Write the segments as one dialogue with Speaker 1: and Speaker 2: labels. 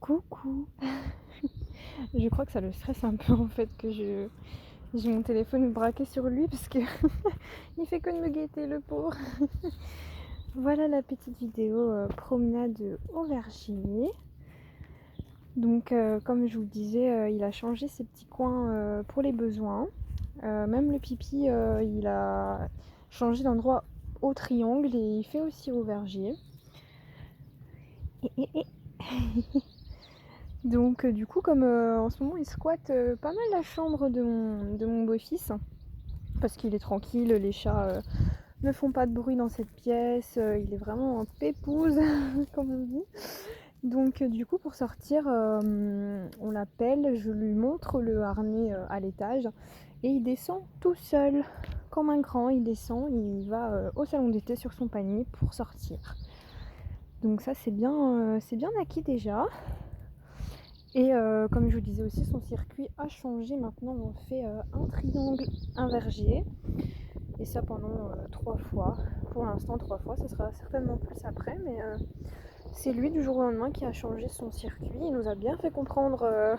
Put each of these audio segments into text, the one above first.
Speaker 1: Coucou. Je crois que ça le stresse un peu en fait que j'ai mon téléphone braqué sur lui parce que il fait que de me guetter le pauvre. Voilà la petite vidéo promenade au verger. Donc comme je vous le disais, il a changé ses petits coins pour les besoins. Même le pipi, il a changé d'endroit au triangle et il fait aussi au verger. Et. Donc du coup comme en ce moment il squatte pas mal la chambre de mon beau-fils parce qu'il est tranquille, les chats ne font pas de bruit dans cette pièce, il est vraiment en pépouze comme on dit. Donc du coup pour sortir on l'appelle, je lui montre le harnais à l'étage et il descend tout seul comme un grand, il descend, il va au salon d'été sur son panier pour sortir. Donc ça c'est bien acquis déjà. Et comme je vous disais aussi, son circuit a changé. Maintenant, on fait un triangle, un verger. Et ça pendant 3 fois. Pour l'instant, 3 fois. Ce sera certainement plus après. Mais c'est lui, du jour au lendemain, qui a changé son circuit. Il nous a bien fait comprendre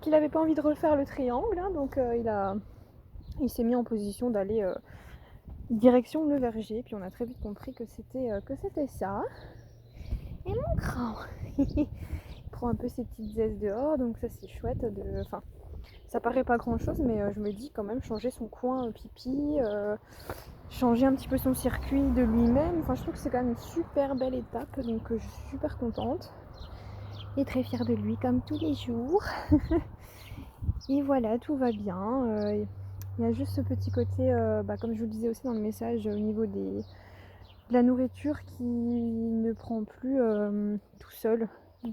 Speaker 1: qu'il n'avait pas envie de refaire le triangle. Hein, donc il s'est mis en position d'aller direction le verger. Puis on a très vite compris que c'était ça. Et mon grand prend un peu ses petites aises dehors, donc ça c'est chouette. Enfin, ça paraît pas grand chose, mais je me dis quand même changer son coin pipi, changer un petit peu son circuit de lui-même. Enfin, je trouve que c'est quand même une super belle étape, donc je suis super contente et très fière de lui comme tous les jours. Et voilà, tout va bien. Il y a juste ce petit côté, comme je vous le disais aussi dans le message, au niveau de la nourriture qui ne prend plus tout seul.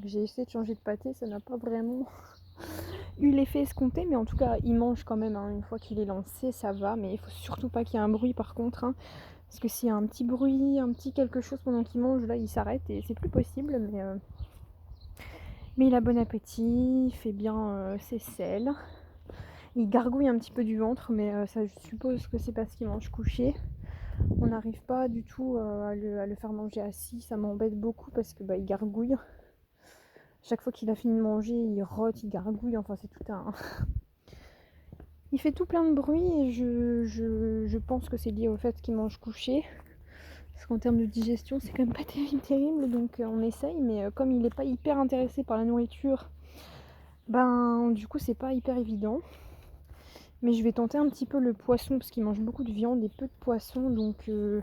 Speaker 1: J'ai essayé de changer de pâté, ça n'a pas vraiment eu l'effet escompté, mais en tout cas il mange quand même, hein. Une fois qu'il est lancé ça va, mais il faut surtout pas qu'il y ait un bruit par contre, hein, parce que s'il y a un petit bruit, un petit quelque chose pendant qu'il mange, là il s'arrête et c'est plus possible, mais il a bon appétit, il fait bien ses selles, il gargouille un petit peu du ventre, mais ça je suppose que c'est parce qu'il mange couché. On n'arrive pas du tout à le faire manger assis, ça m'embête beaucoup parce que il gargouille. Chaque fois qu'il a fini de manger, il rote, il gargouille, enfin c'est tout un... Il fait tout plein de bruit et je pense que c'est lié au fait qu'il mange couché. Parce qu'en termes de digestion, c'est quand même pas terrible, donc on essaye, mais comme il n'est pas hyper intéressé par la nourriture, du coup c'est pas hyper évident. Mais je vais tenter un petit peu le poisson, parce qu'il mange beaucoup de viande et peu de poisson, donc je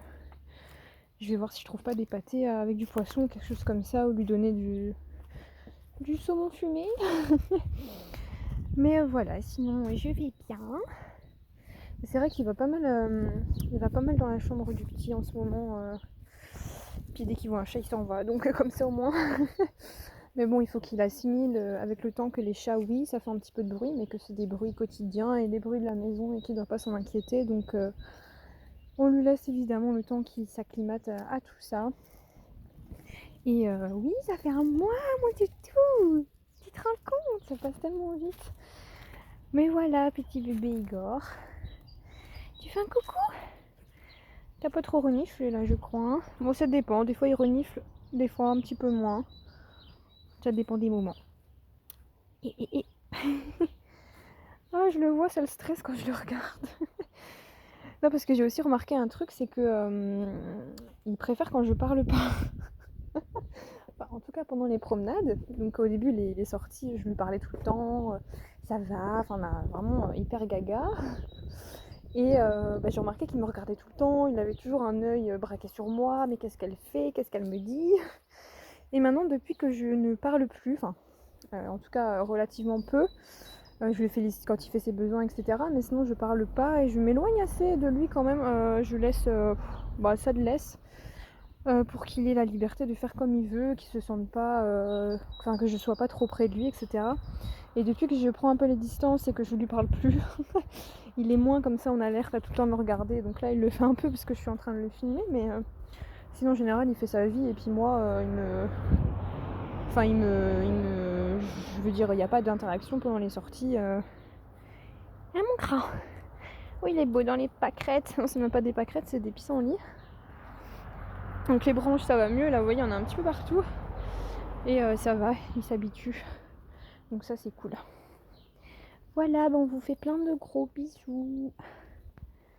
Speaker 1: vais voir si je trouve pas des pâtés avec du poisson, quelque chose comme ça, ou lui donner du saumon fumé. Mais voilà, sinon je vais bien. C'est vrai qu'il va pas mal, dans la chambre du petit en ce moment. Puis dès qu'il voit un chat, il s'en va. Donc comme ça au moins. Mais bon, il faut qu'il assimile avec le temps que les chats, oui, ça fait un petit peu de bruit, mais que c'est des bruits quotidiens et des bruits de la maison et qu'il ne doit pas s'en inquiéter. Donc on lui laisse évidemment le temps qu'il s'acclimate à tout ça. Et oui, ça fait un mois, mon toutou. Tu te rends compte, ça passe tellement vite. Mais voilà, petit bébé Igor. Tu fais un coucou? T'as pas trop reniflé là, je crois. Hein. Bon, ça dépend. Des fois, il renifle, des fois un petit peu moins. Ça dépend des moments. Et. Ah, je le vois, ça le stresse quand je le regarde. Non, parce que j'ai aussi remarqué un truc, c'est que il préfère quand je parle pas. Enfin, en tout cas, pendant les promenades. Donc, au début, les sorties, je lui parlais tout le temps. Ça va, enfin, vraiment hyper gaga. Et j'ai remarqué qu'il me regardait tout le temps, il avait toujours un œil braqué sur moi, mais qu'est-ce qu'elle fait, qu'est-ce qu'elle me dit. Et maintenant, depuis que je ne parle plus, en tout cas relativement peu, je le félicite quand il fait ses besoins, etc. Mais sinon, je parle pas et je m'éloigne assez de lui quand même. Je laisse, ça le laisse pour qu'il ait la liberté de faire comme il veut, qu'il se sente pas, que je sois pas trop près de lui, etc. Et depuis que je prends un peu les distances et que je lui parle plus, il est moins comme ça en alerte à tout le temps me regarder. Donc là, il le fait un peu parce que je suis en train de le filmer, mais sinon en général, il fait sa vie et puis moi, je veux dire, il n'y a pas d'interaction pendant les sorties. Ah mon grand. Oui, il est beau dans les pâquerettes. Non, c'est même pas des pâquerettes, c'est des pissenlits. Donc les branches, ça va mieux. Là, vous voyez, il y en a un petit peu partout. Et ça va, il s'habitue. Donc ça c'est cool. Voilà, bon, on vous fait plein de gros bisous.